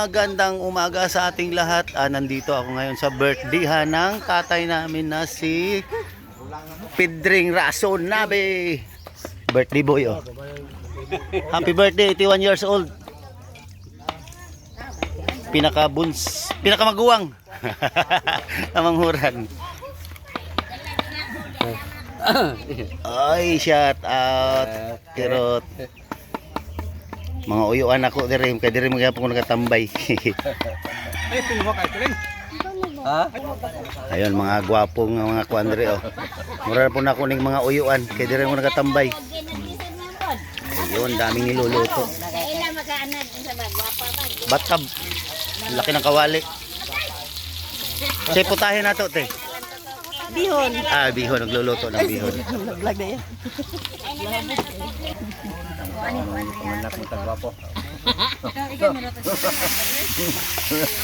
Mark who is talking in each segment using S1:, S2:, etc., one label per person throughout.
S1: Magandang umaga sa ating lahat. Nandito ako ngayon sa birthday ng tatay namin na si Pedring Rason Nabe. Birthday boy oh. Happy birthday, 81 years old. Pinakamaguwang. Namanghuran. Ay, shout out. Kirot. Mga uyuan ako dire, kay dire mga ko nagatambay. Ayun mga gwapong mga kuandre oh. Mura po na ko ning mga uyuan, kay dire mo nagatambay. Ayun, daming niluluto. Batab. Laki ng kawali. Say putahin nato te.
S2: Bihon.
S1: Bihon, nagluluto ng bihon.
S2: Naglag na yan.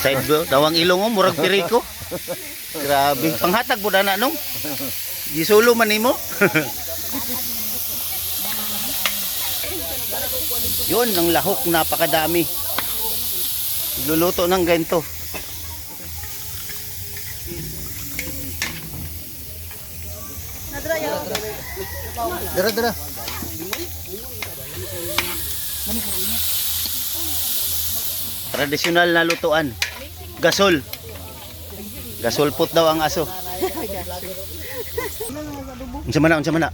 S1: Side bro, dawang ilong mo, murag piriko. Grabe, panghatag po na nung. Gisulo man nimo. Yun, ang lahok, napakadami. Nagluluto ng ganito. Dara. Tradisyonal na lutuan. Gasol. Gasol pot daw ang aso. Unsa man na?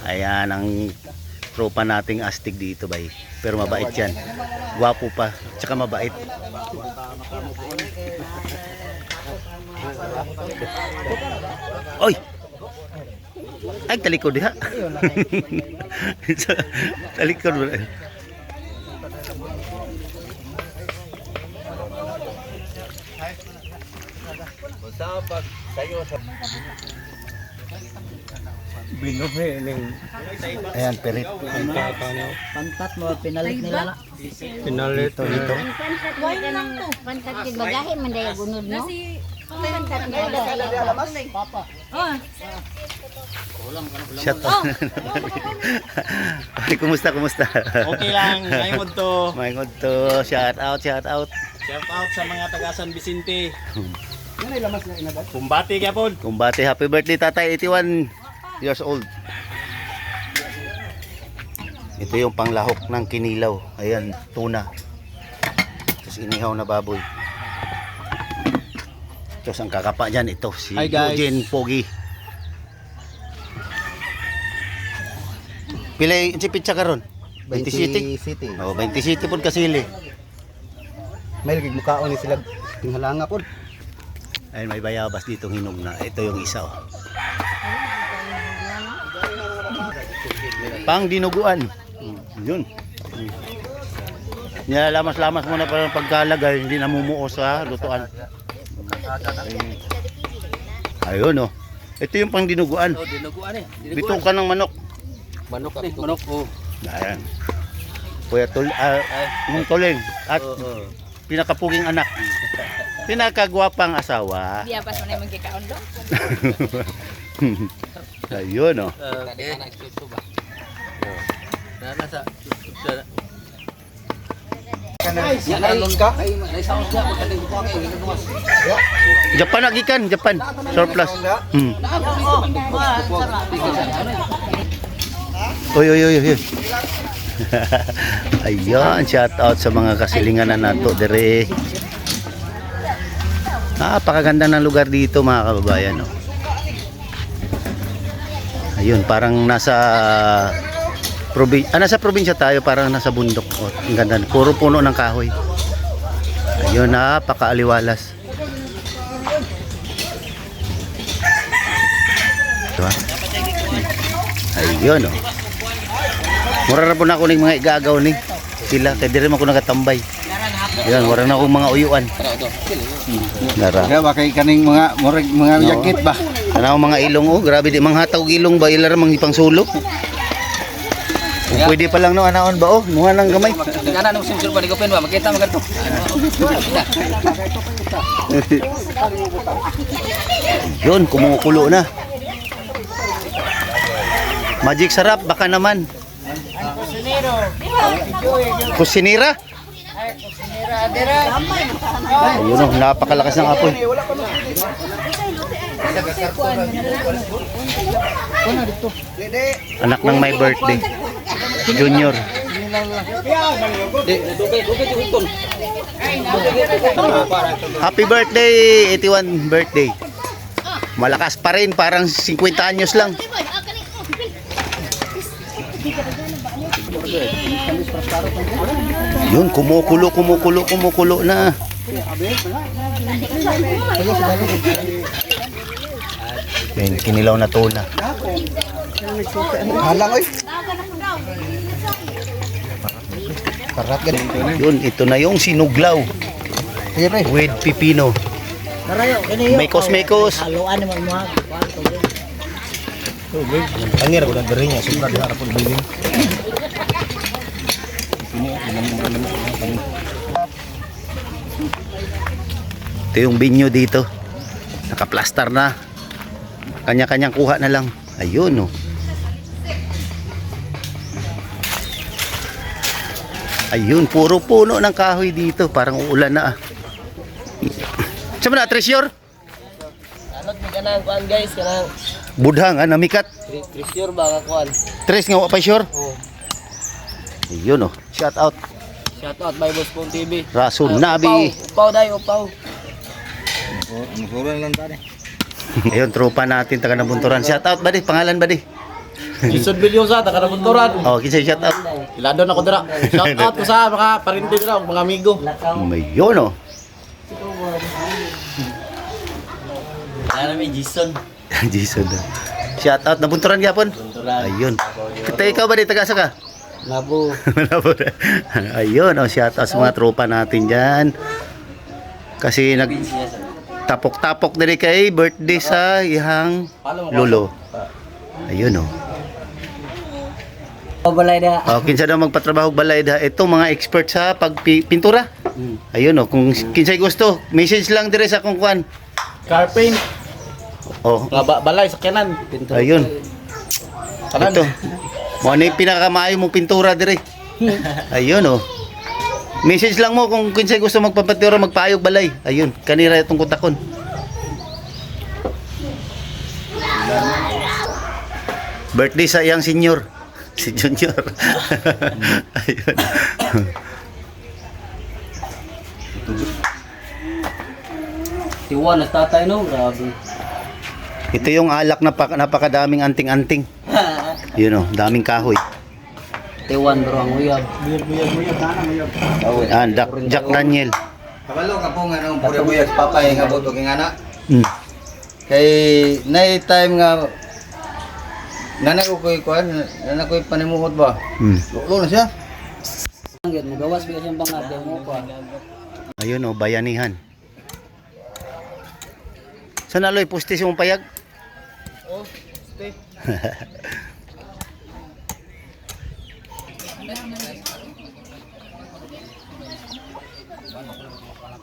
S1: Ayan ang tropa nating astig dito bay. Pero mabait yan. Gwapo pa, tsaka mabait. Oy! Ay, talikod ha. Talikod mo. Ayan, perit.
S2: Pantat mo, pinalit nila.
S1: Pinalit dito.
S3: Pantat yung bagahe, mandaya gunod, no? Pantat mo.
S1: Shut up. Ay, kumusta?
S4: Okay lang, maingod to.
S1: Maingod to. Shout out.
S4: Shout out sa mga taga San Vicente. Kumbati kaya po.
S1: Kumbati, happy birthday tatay, 81 years old. Ito yung panglahok ng kinilaw. Ayan, tuna. Tapos inihaw na baboy. Tapos ang kakapa dyan, ito si
S4: Hi, guys.
S1: Eugene Pogi. Pilay, si pizza karon? 20 city? Oh, 20 city po kasili.
S5: May lagig mukhaon ni sila tinghalanga po.
S1: Ayun, may bayabas ditong hinog na. Ito yung isa oh. Pang dinuguan. Yun. Nilalamas-lamas muna para pagkalagay, hindi namumuo sa lutuan. Ayun oh. Ito yung pang dinuguan.
S4: Oh, dinuguan eh.
S1: Bitukan ng manok.
S4: Manok oh.
S1: Ayan. Kuya mong tuling at pinakapuging anak. Pinakagwapang asawa.
S3: Di apas mo na yung magkikaon doon.
S1: Ayun oh. Japan agikan, Japan. Surplus. Oy. Ayan, shout out sa mga kasilingan na nato dire. Napakaganda ng lugar dito mga kababayan no. Ayun, parang nasa probinsya tayo, parang nasa bundok. Oh, ang ganda, puro puno ng kahoy. Ayun, napakaaliwalas. Diba? Ayun oh. Mura na po na ako ng mga igagaw ni sila, kaya di rin ako nagatambay. Yan, mura na akong mga uyuan. Dara.
S5: Kaya kay kaning mga yakit ba?
S1: Ano mga ilong oh, grabe di manghataw ilong ba ilara mang ipang sulo. Pwede pa lang no anaon ba oh, nuha nang gamay.
S4: Kana nung simsul ba ni Gopen ba makita mo ganto.
S1: Yun, kumukulo na. Magic sarap baka naman. Kusinira? Ayun o, napakalakas ng apoy. Anak ng my birthday. Junior. Happy birthday, 81 birthday. Malakas pa rin, parang 50 anyos lang. Yun, kumukulo na. Yan, kinilaw na tuna.
S5: Halang oy. Karat ganun.
S1: Yun, ito na yung sinuglaw
S5: Sige pre.
S1: with pipino.
S2: Narayo, kini yo.
S1: Maykos.
S2: Haluan ni mo mga.
S5: Angir ko na diri niya sobra di harap ng building.
S1: Ito yung binyo dito. Nakaplastar na. Kanya-kanyang kuha na lang. Ayun, oh. Ayun, puro puno ng kahoy dito. Parang uulan na, ah. Saan mo na, Treasure?
S2: Anot mi kanang kuan guys, kanang
S1: Budhang, ah, namikat.
S2: Treasure ba ka kuan?
S1: Tres nga, wapay sure.
S2: Oh.
S1: Ayun, oh. Shout out.
S2: Shout out by Boss Pong TV.
S1: Rason Nabi.
S2: Upaw dai, upaw.
S5: Ang suran lang tani.
S1: Ayun, tropa natin, taga Nabunturan. Shout out, buddy. Pangalan, buddy.
S4: Jason Bilyosa, taga Nabunturan.
S1: Oh, kinsa shout out.
S4: Iladon ako dira. Shout out ko sa mga parente dira, mga amigo.
S1: Ayun, oh.
S2: Ano mi Jason?
S1: Jason. Shout out Nabunturan gyapon. Ayun. Kita ikaw ba di taga sa ka?
S2: Labo.
S1: Ayun, oh, shout out sa mga tropa natin diyan. Kasi nag tapok-tapok diri kay birthday sa ihang lolo. Ayun, oh.
S2: Balay da.
S1: Oh, kinsa daw magpatrabaho og balay da. Ito mga expert sa pagpintura. Ayun, oh, kung kinsay gusto, message lang dire sa kung kuan.
S4: Carpaint,
S1: Oh,
S4: nga balay sa kanan.
S1: ayun.
S4: Kanan.
S1: Ito. Mo ni pinakamaayo mong pintura dire. Ayun, oh. Message lang mo kung kinsay gusto magpapatira magpaayog balay. Ayun, kanira itong kutakon. Birthday sa iyang senior. Si Junior. Ayun.
S2: Tiwan na tatay no, grabe.
S1: Ito yung alak na napakadaming anting-anting. Yun, oh, daming kahoy.
S2: Tiwan bro ang uyab.
S1: Ah, Jack Daniel.
S5: Kabalo ka po nga nung pure buyag papay nga boto king ana.
S1: Mm.
S5: Kay nay time nga nanay ko koy kuan, nanay ko panimuhot ba.
S1: Mm.
S5: Lulo na siya.
S2: Angit mo gawas biya siyang bangad mo pa.
S1: Ayun, oh, bayanihan. Sana aloy pustis yung payag.
S5: Oh, stay.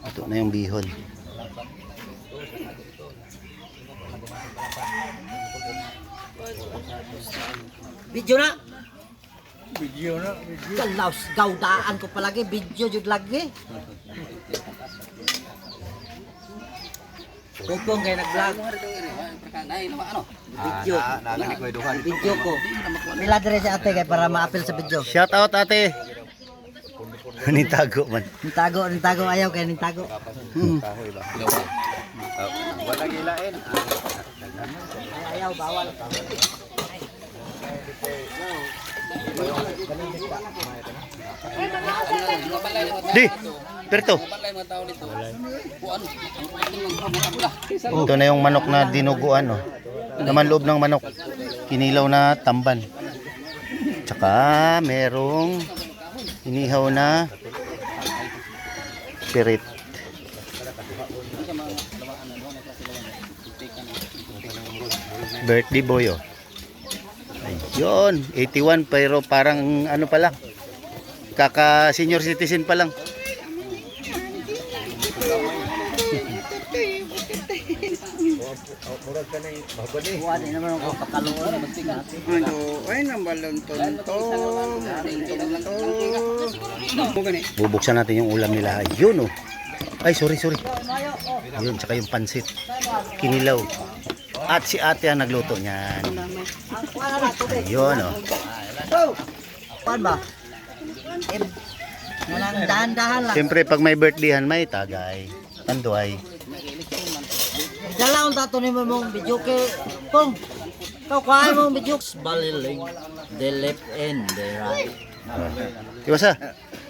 S1: Ito na yung bihon.
S2: Video na. Kalau gaudaan ko palagi video jud lagi. Kung kay nag-vlog. Video.
S5: Nagani ko duhan.
S2: Video ko. Nila dire sa ate kay para ma-appeal sa video.
S1: Shout out ate. Nitago man.
S2: Nitago ayaw kay nitago.
S5: Wala gilain.
S2: Ayaw bawal.
S1: Di, Perto. Ito na yung manok na dinuguan, oh. Naman loob ng manok. Kinilaw na tamban. Tsaka merong inihaw na pirit. Birthday boy, oh. Ayun, 81 pero parang ano pa lang. Kaka senior citizen pa lang.
S2: Wala naman ako pakaluan.
S5: Ay, nambalon tontong.
S1: Bubuksan natin yung ulam nila. Yun oh. Ay, sorry. Yun, tsaka yung pansit. Kinilaw. At si ate ang nagluto niyan. Ayun oh.
S2: Pan ba? Walang dahan-dahan lang.
S1: Siyempre, pag may birthdayhan, may tagay. Tanduay.
S2: Dalaon tato ni mo mong video kay Pong. Kau kuhay mong video. Baliling. The left and the right.
S1: Iwasa.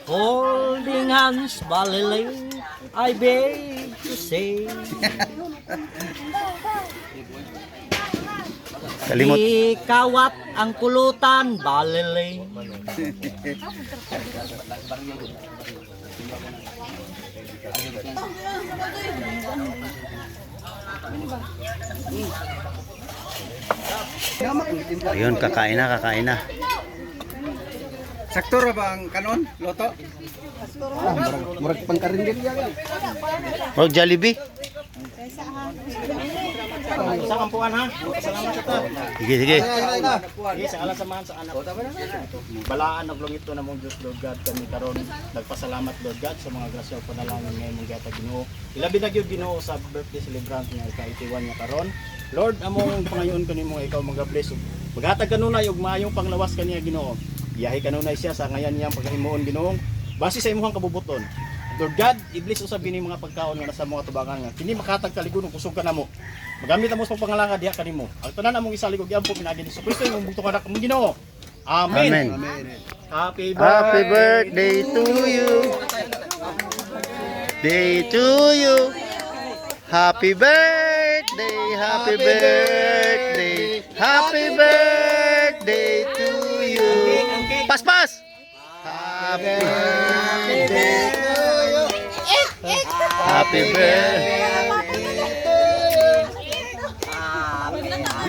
S2: Holding hands, baliling. I beg to say.
S1: Kalimot.
S2: Ikawat ang kulutan, baliling.
S1: Ayun, kakain na.
S5: Sakto ra ba ang kanon? Loto? Murag pangkarindir yan.
S1: Frog Jollibee.
S4: Sa kampuan ha. Salamat sa ta.
S1: Sige.
S4: Sige, sa alas samahan sa anak. Balaan naglungit to na mong Diyos Lord God kami karon. Nagpasalamat Lord God sa mga grasya o panalangin ngayon mong gata Ginoo. Ilabi na gyud Ginoo sa birthday celebrant nga ika-81 niya karon. Lord, among pangayoon kanimo ikaw mag-bless. Maghatag kanunay og maayong panglawas kaniya Ginoo. Biyahe kanunay siya sa ngayan niyang paghimuon Ginoo. Base sa imong kabubuton. Lord God, iblis usab bini mga pagkaon nga nasa mga tubangan nga kini makatag kaligon kusog ka namo. Magamit amo sa pagpangalanga diha kanimo. Ang tanan among isalig og giampo pinaagi ni Kristo imong bugtong anak mong Ginoo. Amen. Happy
S1: Birthday to you. Day to you. Happy birthday. Happy birthday to you. Paspas. Happy birthday. Happy birthday.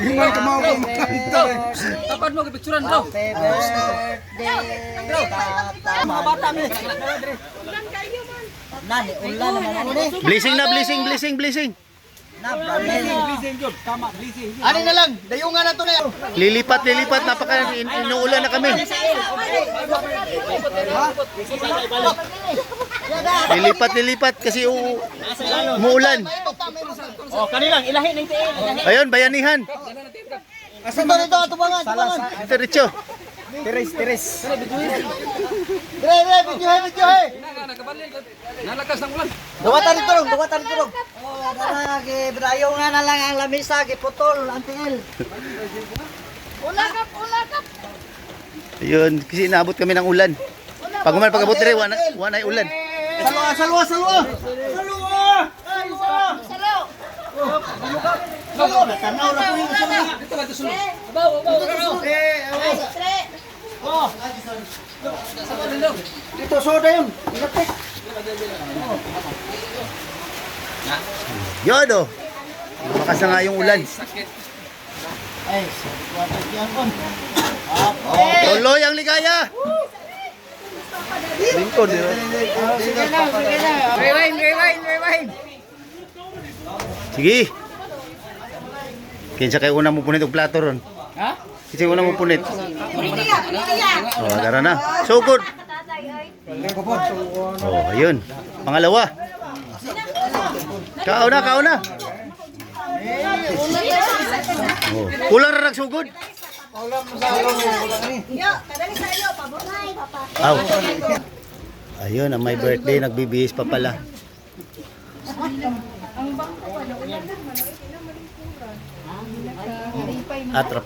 S5: Himay ka mga kumanta.
S2: Tapad mo kipicturan bro. Happy birthday. Mga bata mi. Nani ulan naman ako ni.
S1: Blessing.
S2: Na blessing.
S5: Ano na lang, dayungan na to na.
S1: Lilipat. Napaka inuulan na kami. Lilipat kasi umuulan.
S4: Oh, kanilang ilahi ning tiil.
S1: Ayun, bayanihan.
S2: Asa ba nito atubangan?
S1: Diretso.
S5: Tiris.
S2: Dire, video. Duwatan dito rong. Oh, lagi brayo nga na lang ang lamisa giputol antingil.
S3: Ulagap.
S1: Ayun, kasi inaabot kami ng ulan. Pag abot dire, wanay ulan.
S2: Salwa. Tanaw na po yung
S5: Dito soda yun.
S1: Yun oh. Makas na nga yung ulan.
S2: ay, watak yan kon.
S1: Tuloy ang ligaya. Lingkod, di ba?
S2: Sige na. Rewind.
S1: Sige. Kinsa kay una mo punit og plato ron?
S2: Ha?
S1: Kinsa una mo punit? Oh, dara na. So good. Oh, ayun. Pangalawa. Kauna. Oh, kulang ra sugod. Aw. Ayun, ang may birthday nagbibihis pa pala. Atrap.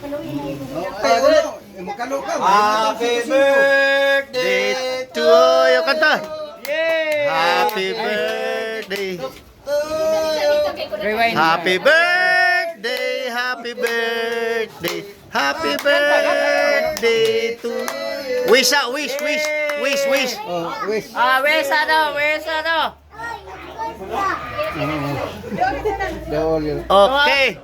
S5: Happy birthday
S1: To you, kanta. Happy birthday. Happy birthday to wish.
S5: Oh, wish.
S1: Okay.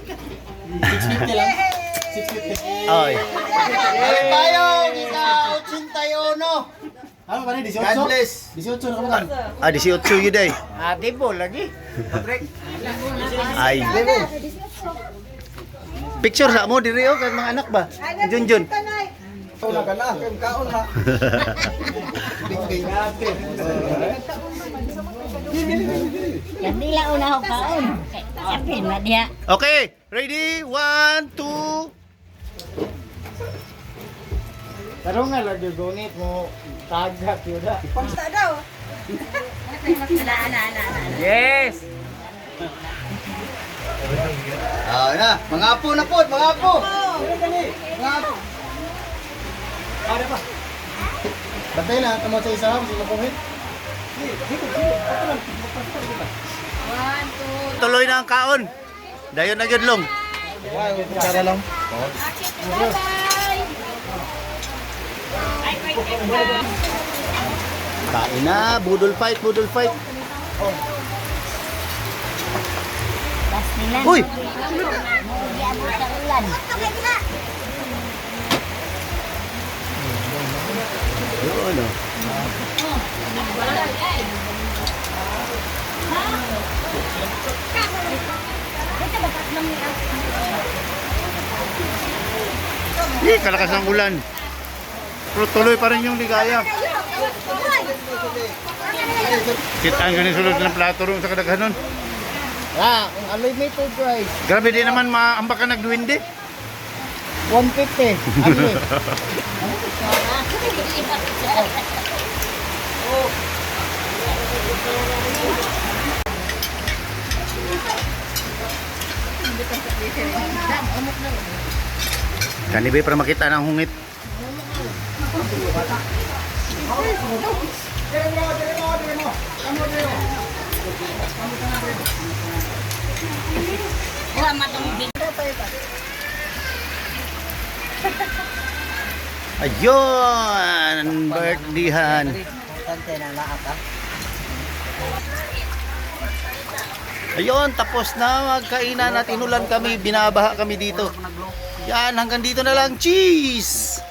S4: 650 lang. 650.
S1: Oy.
S5: Balik tayo, kita 81.
S4: Ano ba ni 18?
S5: God bless.
S4: 18 na kamutan.
S1: 18 yun ay.
S2: Ate po lagi.
S1: Ay. Picture sa mo diri oh kay mga anak ba? Junjun.
S5: Kaon na ka na, kaon na.
S3: Hindi lang una ako kaon. Sapin na diya.
S1: Okay, ready? 1 2.
S2: Pero nga lagi gunit mo tagak yun na. Yes!
S5: Ah, na, mga apo na po, mga apo. Mga apo.
S4: Ada pa. Bantay na, tamo sa isa, kasi makuhit.
S1: Tuloy na ang kaon. Dayon na gyud long.
S4: Cara lang.
S1: Kain na, budol fight, budol fight.
S3: Last nila.
S1: Uy!
S3: Nagyabot sa ulan.
S1: Yun oh. Kalakas ng ulan. Pero tuloy pa rin yung ligaya. Kitaan ganun sulod ng plato rin sa kadaghanon.
S2: Ah, unlimited price.
S1: Grabe din naman maambak ka nagduwindi.
S2: 150. Ano eh?
S1: Kanibay para makita ng hungit.
S3: Wala matong
S1: Ayun! Birthdayhan.
S2: Tante na lahat ah.
S1: Ayun, tapos na magkainan at inulan kami, binabaha kami dito. Yan, hanggang dito na lang. Cheese!